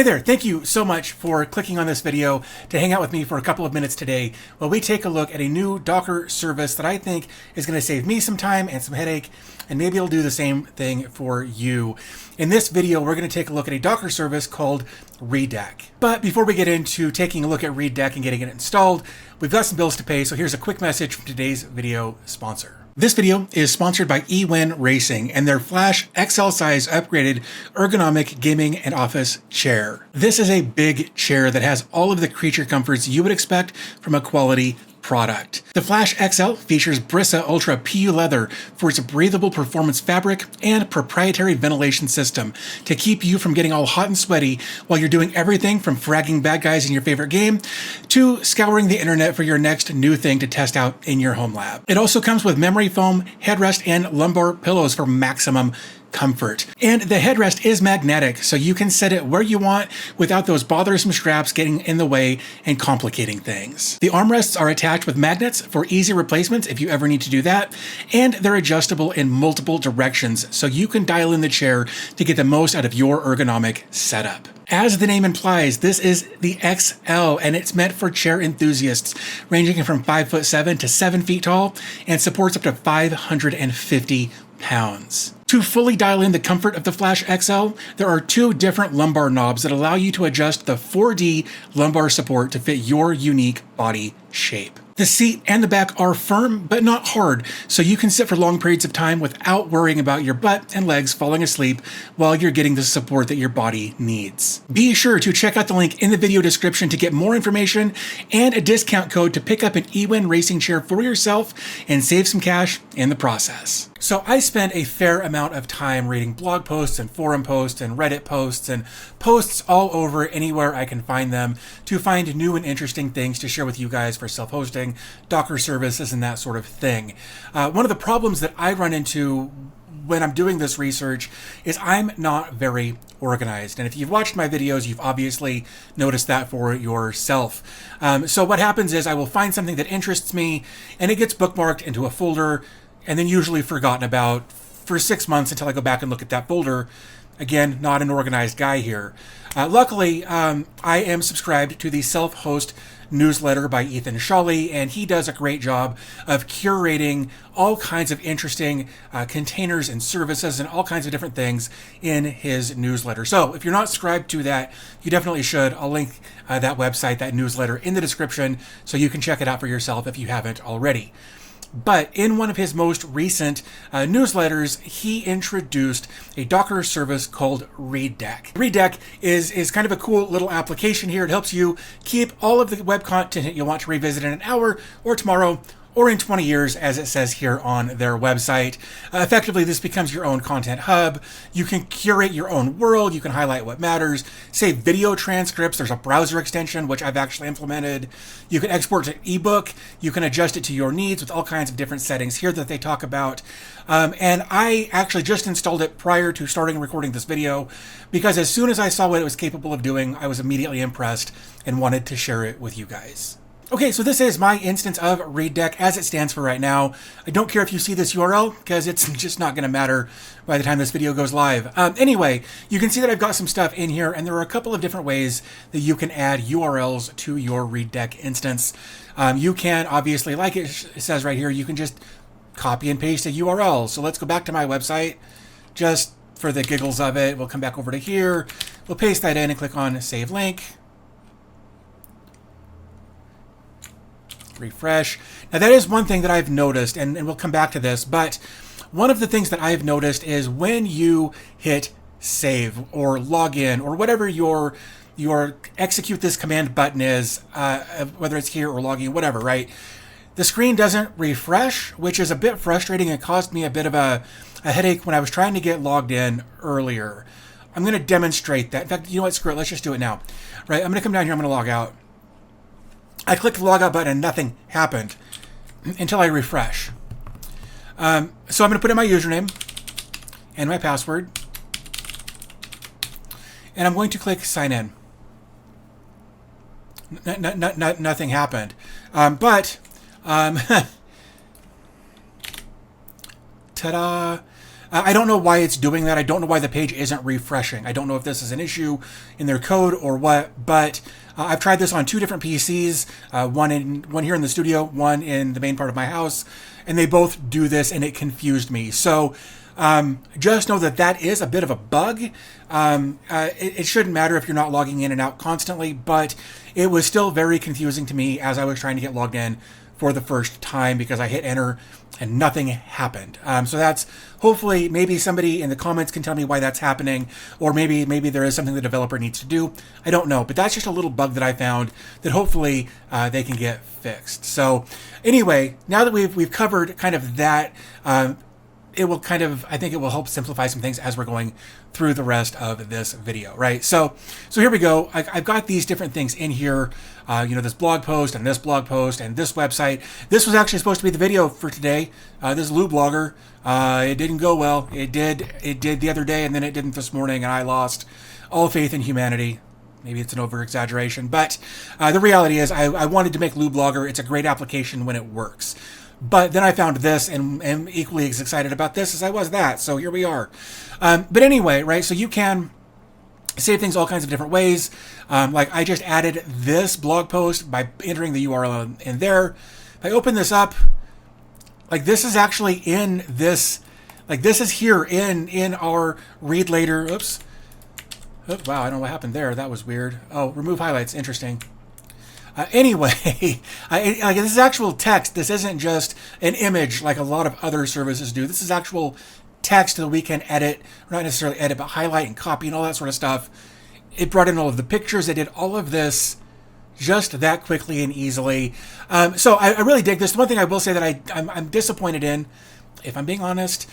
Hey there, thank you so much for clicking on this video to hang out with me for a couple of minutes today while we take a look at a new Docker service that I think is going to save me some time and some headache, and maybe it'll do the same thing for you. In this video, we're going to take a look at a Docker service called Readeck. But before we get into taking a look at Readeck and getting it installed, we've got some bills to pay, so here's a quick message from today's video sponsor. This video is sponsored by Racing and their Flash XL size upgraded ergonomic gaming and office chair. This is a big chair that has all of the creature comforts you would expect from a quality product. The Flash XL features Brisa Ultra PU leather for its breathable performance fabric and proprietary ventilation system to keep you from getting all hot and sweaty while you're doing everything from fragging bad guys in your favorite game to scouring the internet for your next new thing to test out in your home lab. It also comes with memory foam, headrest, and lumbar pillows for maximum comfort. And the headrest is magnetic, so you can set it where you want without those bothersome straps getting in the way and complicating things. The armrests are attached with magnets for easy replacements if you ever need to do that, and they're adjustable in multiple directions, so you can dial in the chair to get the most out of your ergonomic setup. As the name implies, this is the XL, and it's meant for chair enthusiasts, ranging from 5'7" to 7 feet tall, and supports up to 550 pounds. To fully dial in the comfort of the Flash XL, there are two different lumbar knobs that allow you to adjust the 4D lumbar support to fit your unique body shape. The seat and the back are firm but not hard, so you can sit for long periods of time without worrying about your butt and legs falling asleep while you're getting the support that your body needs. Be sure to check out the link in the video description to get more information and a discount code to pick up an Racing chair for yourself and save some cash in the process. So I spend a fair amount of time reading blog posts and forum posts and Reddit posts and posts all over anywhere I can find them to find new and interesting things to share with you guys for self-hosting, Docker services, and that sort of thing. One of the problems that I run into when I'm doing this research is I'm not very organized. And if you've watched my videos, you've obviously noticed that for yourself. So what happens is I will find something that interests me and it gets bookmarked into a folder and then usually forgotten about for 6 months until I go back and look at that folder. Again, not an organized guy here. Luckily, I am subscribed to the Self-Host newsletter by Ethan Shawley, and he does a great job of curating all kinds of interesting containers and services and all kinds of different things in his newsletter. So if you're not subscribed to that, you definitely should. I'll link that website, that newsletter, in the description so you can check it out for yourself if you haven't already. But in one of his most recent newsletters, he introduced a Docker service called Readeck. Readeck is kind of a cool little application here. It helps you keep all of the web content you'll want to revisit in an hour or tomorrow or in 20 years, as it says here on their website. Effectively, this becomes your own content hub. You can curate your own world. You can highlight what matters, save video transcripts. There's a browser extension, which I've actually implemented. You can export to ebook. You can adjust it to your needs with all kinds of different settings here that they talk about. And I actually just installed it prior to starting recording this video because as soon as I saw what it was capable of doing, I was immediately impressed and wanted to share it with you guys. Okay, so this is my instance of Readeck as it stands for right now. I don't care if you see this URL because it's just not going to matter by the time this video goes live. Anyway, you can see that I've got some stuff in here, and there are a couple of different ways that you can add URLs to your Readeck instance. You can, obviously, like it says right here, you can just copy and paste a URL. So let's go back to my website just for the giggles of it. We'll come back over to here. We'll paste that in and click on Save Link. Refresh. Now that is one thing that I've noticed, and we'll come back to this, but one of the things that I've noticed is when you hit save or log in or whatever your execute this command button is, whether it's here or logging, whatever, right? The screen doesn't refresh, which is a bit frustrating and caused me a bit of a headache when I was trying to get logged in earlier. I'm going to demonstrate that. In fact, you know what? Screw it. Let's just do it now. Right? I'm going to come down here. I'm going to log out. I clicked the logout button and nothing happened until I refresh. So I'm going to put in my username and my password, and I'm going to click sign in. Nothing happened. Ta-da! I don't know why it's doing that. I don't know why the page isn't refreshing. I don't know if this is an issue in their code or what, but I've tried this on 2 different PCs, one here in the studio, one in the main part of my house, and they both do this, and it confused me. So just know that that is a bit of a bug. It shouldn't matter if you're not logging in and out constantly, but it was still very confusing to me as I was trying to get logged in for the first time because I hit enter and nothing happened. So that's hopefully maybe somebody in the comments can tell me why that's happening, or maybe there is something the developer needs to do. I don't know, but that's just a little bug that I found that hopefully they can get fixed. So anyway, now that we've covered kind of that, it will kind of, I think it will help simplify some things as we're going through the rest of this video, right? So here we go. I've got these different things in here, this blog post and this blog post and this website. This was actually supposed to be the video for today. This Lou Blogger, it didn't go well. It did the other day, and then it didn't this morning, and I lost all faith in humanity. Maybe it's an over-exaggeration, but the reality is I wanted to make Lou Blogger. It's a great application when it works. But then I found this and am equally as excited about this as I was that. So here we are. But anyway, right, so you can save things all kinds of different ways. Like I just added this blog post by entering the URL in there. If I open this up, like this is actually in this, like this is here in our read later. Oops. Oh, wow, I don't know what happened there. That was weird. Oh, remove highlights. Interesting. Anyway, like this is actual text. This isn't just an image like a lot of other services do. This is actual text that we can edit, or not necessarily edit, but highlight and copy and all that sort of stuff. It brought in all of the pictures. It did all of this just that quickly and easily. So I really dig this. The one thing I will say that I'm disappointed in, if I'm being honest,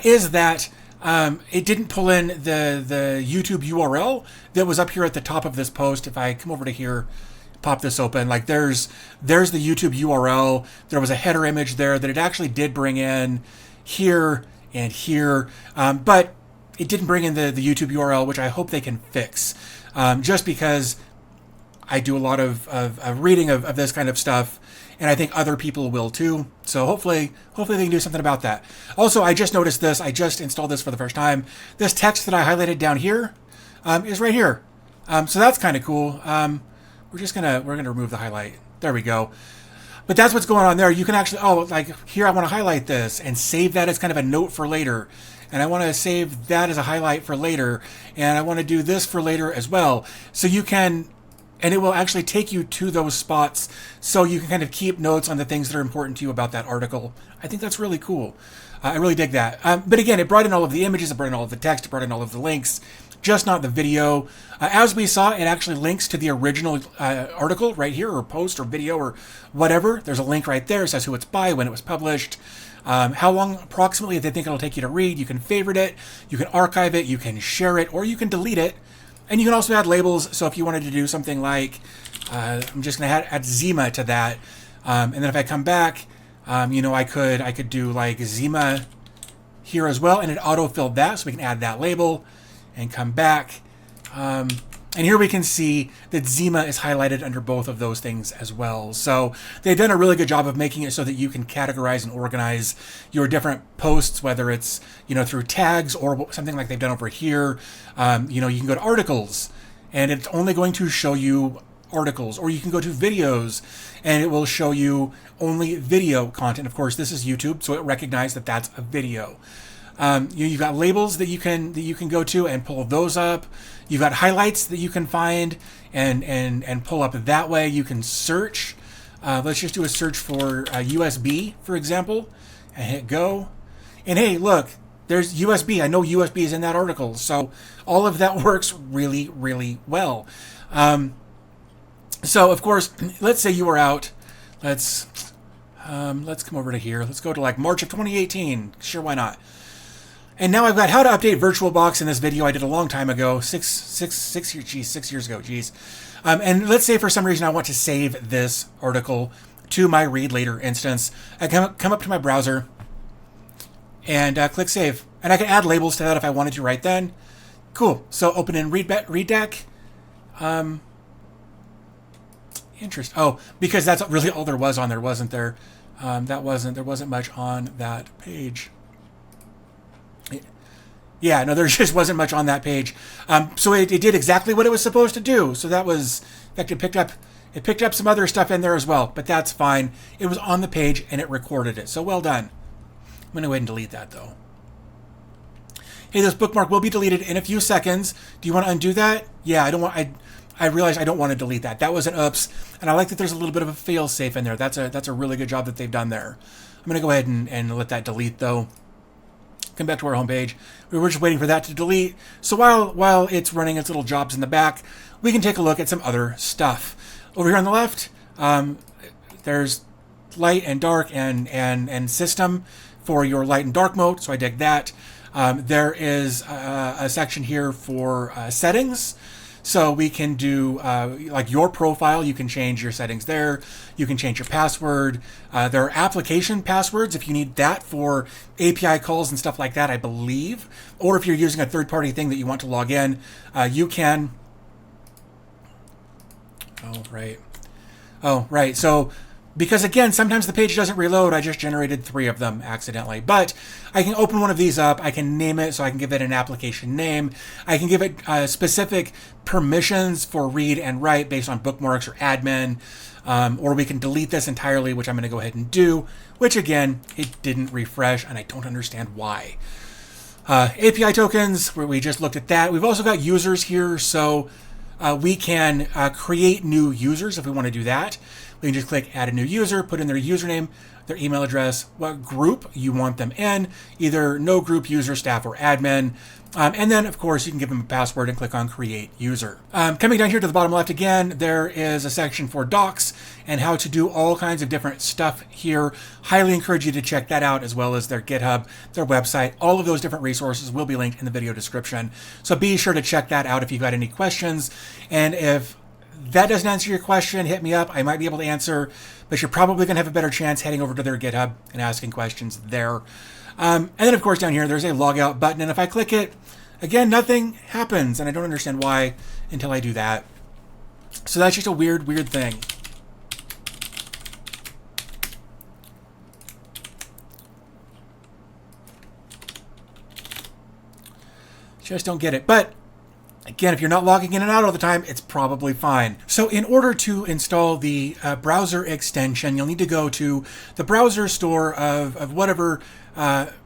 is that it didn't pull in the YouTube URL that was up here at the top of this post. If I come over to here, pop this open, like there's the YouTube URL. There was a header image there that it actually did bring in here and here, but it didn't bring in the YouTube URL, which I hope they can fix, just because I do a lot of reading of this kind of stuff, and I think other people will too. So hopefully they can do something about that. Also, I just noticed this. I just installed this for the first time. This text that I highlighted down here is right here. So that's kind of cool. We're gonna remove the highlight. There we go. But that's what's going on there. You can actually, like here I want to highlight this and save that as kind of a note for later. And I want to save that as a highlight for later. And I want to do this for later as well. So you can, and it will actually take you to those spots so you can kind of keep notes on the things that are important to you about that article. I think that's really cool. I really dig that. But again, it brought in all of the images, it brought in all of the text, it brought in all of the links, just not the video. As we saw, it actually links to the original article right here, or post, or video, or whatever. There's a link right there. It says who it's by, when it was published, how long approximately they think it'll take you to read. You can favorite it, you can archive it, you can share it, or you can delete it. And you can also add labels. So if you wanted to do something like, I'm just going to add Zima to that. And then if I come back, I could do like Zima here as well, and it auto-filled that, so we can add that label and come back. And here we can see that Zima is highlighted under both of those things as well. So they've done a really good job of making it so that you can categorize and organize your different posts, whether it's, through tags or something like they've done over here. You can go to articles and it's only going to show you articles, or you can go to videos and it will show you only video content. Of course, this is YouTube, so it recognizes that that's a video. You've got labels that you can go to and pull those up. You've got highlights that you can find and pull up that way. You can search. Let's just do a search for USB, for example, and hit go. And hey, look, there's USB. I know USB is in that article, so all of that works really, really well. So of course, let's say you are out. Let's come over to here. Let's go to like March of 2018. Sure, why not? And now I've got how to update VirtualBox in this video I did a long time ago, 6 years ago, geez. And let's say for some reason I want to save this article to my read later instance. I come up to my browser and click save. And I can add labels to that if I wanted to right then. Cool. So open in Readeck. Oh, because that's really all there was on there, wasn't there? There wasn't much on that page. Yeah, no, there just wasn't much on that page. So it did exactly what it was supposed to do. So that was, in fact, it picked up some other stuff in there as well, but that's fine. It was on the page and it recorded it. So well done. I'm going to go ahead and delete that though. Hey, this bookmark will be deleted in a few seconds. Do you want to undo that? Yeah, I realized I don't want to delete that. That was an oops. And I like that there's a little bit of a fail safe in there. That's a really good job that they've done there. I'm going to go ahead and let that delete though. Come back to our home page. We were just waiting for that to delete. So while it's running its little jobs in the back, we can take a look at some other stuff. Over here on the left, there's light and dark and system for your light and dark mode. So I dig that. There is a section here for settings. So we can do like your profile. You can change your settings there. You can change your password. There are application passwords if you need that for API calls and stuff like that, I believe. Or if you're using a third-party thing that you want to log in, you can. Oh, right. So because again, sometimes the page doesn't reload. I just generated 3 of them accidentally. But I can open one of these up. I can name it, so I can give it an application name. I can give it specific permissions for read and write based on bookmarks or admin. Or we can delete this entirely, which I'm going to go ahead and do, which again, it didn't refresh, and I don't understand why. API tokens, where we just looked at that. We've also got users here, so we can create new users if we want to do that. We can just click add a new user, put in their username, their email address, what group you want them in, either no group, user, staff, or admin. And then, of course, you can give them a password and click on create user. Coming down here to the bottom left again, there is a section for docs and how to do all kinds of different stuff here. Highly encourage you to check that out, as well as their GitHub, their website. All of those different resources will be linked in the video description. So be sure to check that out if you've got any questions. And if that doesn't answer your question, hit me up. I might be able to answer, but you're probably going to have a better chance heading over to their GitHub and asking questions there. And then, of course, down here, there's a logout button. And if I click it, again, nothing happens. And I don't understand why until I do that. So that's just a weird thing. Just don't get it. But again, if you're not logging in and out all the time, it's probably fine. So in order to install the browser extension, you'll need to go to the browser store of whatever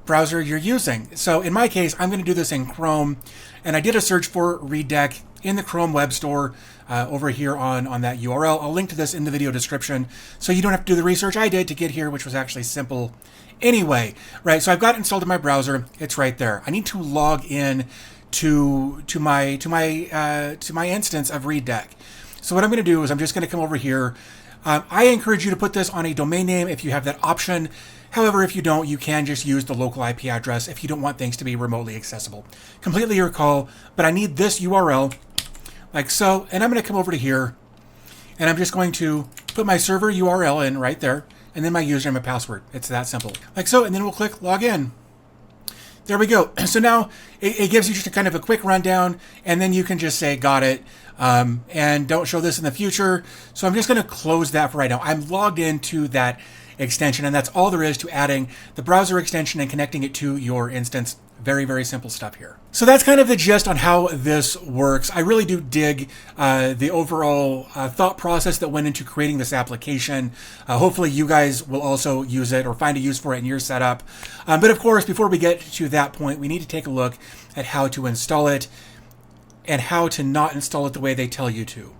browser you're using. So in my case, I'm going to do this in Chrome. And I did a search for Readeck in the Chrome Web Store over here on that URL. I'll link to this in the video description so you don't have to do the research I did to get here, which was actually simple anyway. Right, so I've got it installed in my browser. It's right there. I need to log in to my instance of Readeck. So what I'm going to do is I'm just going to come over here. I encourage you to put this on a domain name if you have that option. However, if you don't, you can just use the local IP address if you don't want things to be remotely accessible. Completely your call, but I need this URL like so, and I'm going to come over to here, and I'm just going to put my server URL in right there, and then my username and password. It's that simple. Like so, and then we'll click login. There we go. So now it gives you just a kind of a quick rundown, and then you can just say, got it, and don't show this in the future. So I'm just going to close that for right now. I'm logged into that extension, and that's all there is to adding the browser extension and connecting it to your instance. Very, very simple stuff here. So that's kind of the gist on how this works. I really do dig the overall thought process that went into creating this application. Hopefully you guys will also use it or find a use for it in your setup. But of course, before we get to that point, we need to take a look at how to install it and how to not install it the way they tell you to,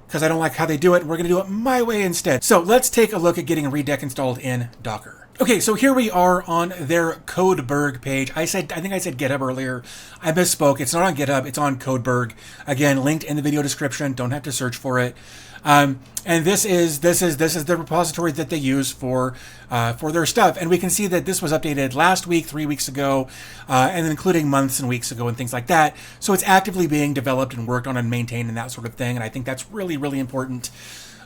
because I don't like how they do it. We're going to do it my way instead. So let's take a look at getting Readeck installed in Docker. Okay, so here we are on their Codeberg page. I think I said GitHub earlier. I misspoke. It's not on GitHub. It's on Codeberg. Again, linked in the video description. Don't have to search for it. And this is the repository that they use for their stuff. And we can see that this was updated last week, 3 weeks ago, and including months and weeks ago and things like that. So it's actively being developed and worked on and maintained and that sort of thing. And I think that's really, really important.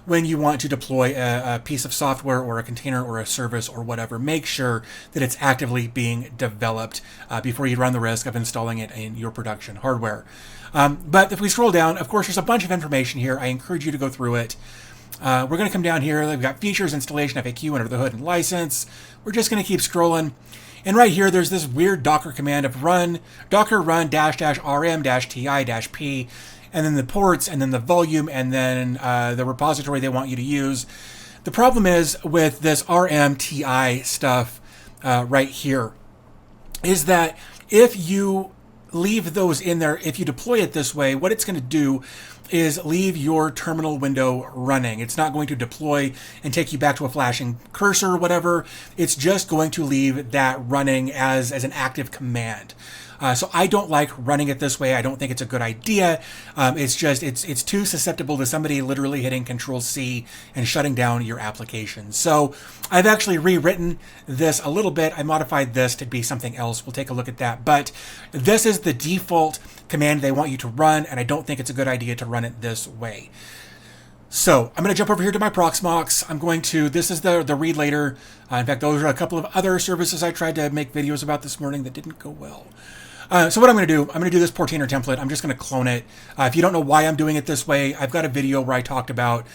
When you want to deploy a piece of software or a container or a service or whatever, make sure that it's actively being developed before you run the risk of installing it in your production hardware. But if we scroll down, of course, there's a bunch of information here. I encourage you to go through it. We're going to come down here. We've got features, installation, FAQ, under the hood, and license. We're just going to keep scrolling. And right here, there's this weird Docker command of docker run -rm-ti-p, and then the ports, and then the volume, and then the repository they want you to use. The problem is with this rmti stuff right here is that if you leave those in there, if you deploy it this way, what it's going to do is leave your terminal window running. It's not going to deploy and take you back to a flashing cursor or whatever. It's just going to leave that running as an active command. So I don't like running it this way. I don't think it's a good idea. It's just, it's too susceptible to somebody literally hitting Control-C and shutting down your application. So I've actually rewritten this a little bit. I modified this to be something else. We'll take a look at that. But this is the default command they want you to run, and I don't think it's a good idea to run it this way. So I'm going to jump over here to my Proxmox. This is the read later. In fact, those are a couple of other services I tried to make videos about this morning that didn't go well. So what I'm going to do, I'm going to do this Portainer template. I'm just going to clone it. If you don't know why I'm doing it this way, I've got a video where I talked about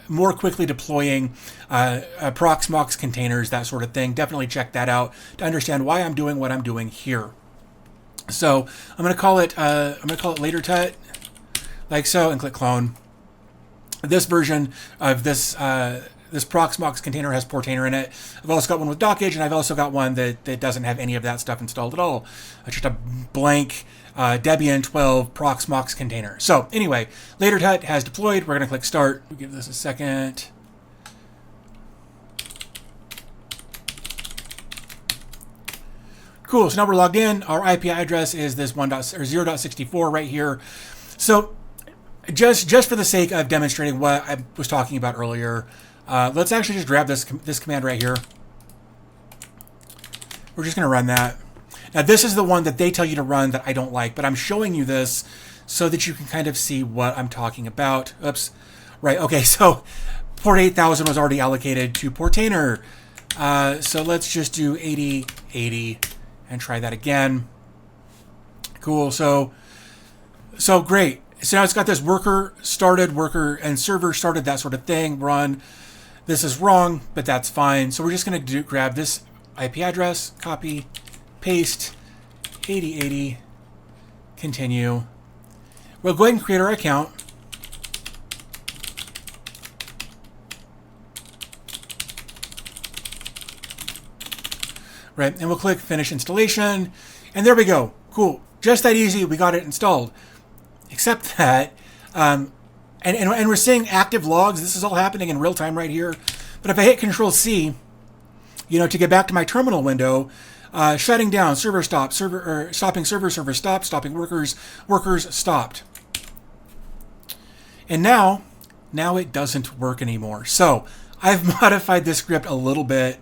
more quickly deploying Proxmox containers, that sort of thing. Definitely check that out to understand why I'm doing what I'm doing here. So I'm going to call it later tut, like so, and click clone. This version of this this Proxmox container has Portainer in it. I've also got one with Dockage, and I've also got one that doesn't have any of that stuff installed at all. It's just a blank Debian 12 Proxmox container. So anyway, later tut has deployed. We're going to click start. We'll give this a second. Cool. So now we're logged in. Our IP address is this 0.64 right here. So just for the sake of demonstrating what I was talking about earlier, let's actually just grab this command right here. We're just going to run that. Now, this is the one that they tell you to run that I don't like, but I'm showing you this so that you can kind of see what I'm talking about. Oops. Right. Okay. So port 8000 was already allocated to Portainer. So let's just do 8080 and try that again. Cool. So great. So now it's got this worker started, worker and server started, that sort of thing, run. This is wrong, but that's fine. So we're just going to grab this IP address, copy, paste, 8080, continue. We'll go ahead and create our account. Right, and we'll click finish installation, and there we go. Cool, just that easy. We got it installed. Except that, and we're seeing active logs. This is all happening in real time right here. But if I hit Control-C, to get back to my terminal window, shutting down, server stop, stopping server stop, stopping workers stopped. And now it doesn't work anymore. So I've modified this script a little bit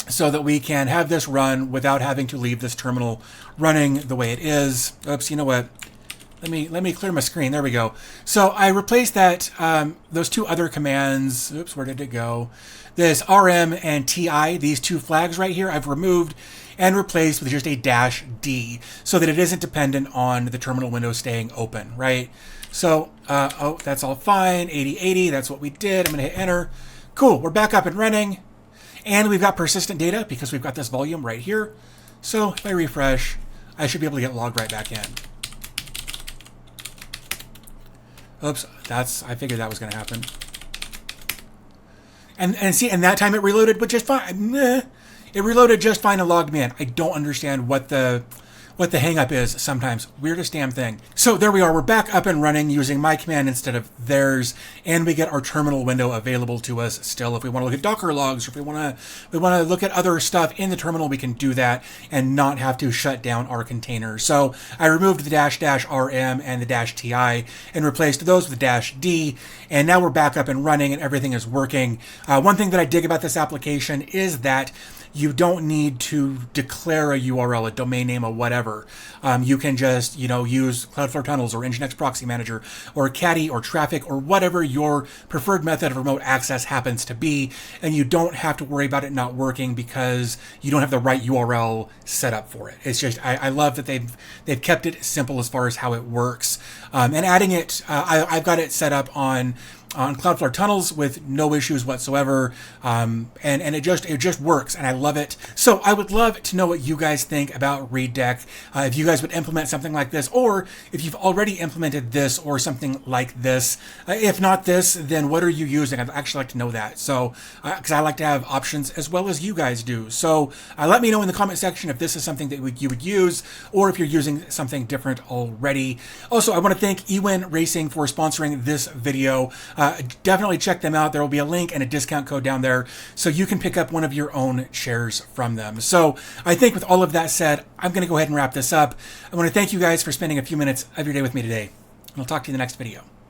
so that we can have this run without having to leave this terminal running the way it is. Oops, you know what? Let me clear my screen. There we go. So I replaced that those two other commands. Oops, where did it go? This rm and ti, these two flags right here, I've removed and replaced with just a -d so that it isn't dependent on the terminal window staying open, right? So, oh, that's all fine. 8080, that's what we did. I'm going to hit enter. Cool, we're back up and running. And we've got persistent data because we've got this volume right here. So if I refresh, I should be able to get logged right back in. Oops, I figured that was going to happen. And see, and that time it reloaded, but just fine. It reloaded just fine and logged me in. I don't understand what the hang up is sometimes. Weirdest damn thing. So there we are. We're back up and running using my command instead of theirs, and we get our terminal window available to us still. If we want to look at Docker logs, or if we want to look at other stuff in the terminal, we can do that and not have to shut down our container. So I removed the --rm and the -ti and replaced those with the -d, and now we're back up and running and everything is working. One thing that I dig about this application is that you don't need to declare a URL, a domain name, or whatever. You can just, use Cloudflare Tunnels or Nginx Proxy Manager or Caddy or Traffic or whatever your preferred method of remote access happens to be, and you don't have to worry about it not working because you don't have the right URL set up for it. It's just, I love that they've kept it simple as far as how it works. And adding it, I've got it set up on on Cloudflare tunnels with no issues whatsoever, and it just works, and I love it. So I would love to know what you guys think about Readeck. If you guys would implement something like this, or if you've already implemented this or something like this. If not this, then what are you using? I'd actually like to know that. So because I like to have options as well as you guys do. So let me know in the comment section if this is something that you would use, or if you're using something different already. Also, I want to thank Ewin Racing for sponsoring this video. Definitely check them out. There will be a link and a discount code down there so you can pick up one of your own shares from them. So I think with all of that said, I'm going to go ahead and wrap this up. I want to thank you guys for spending a few minutes of your day with me today. And I'll talk to you in the next video.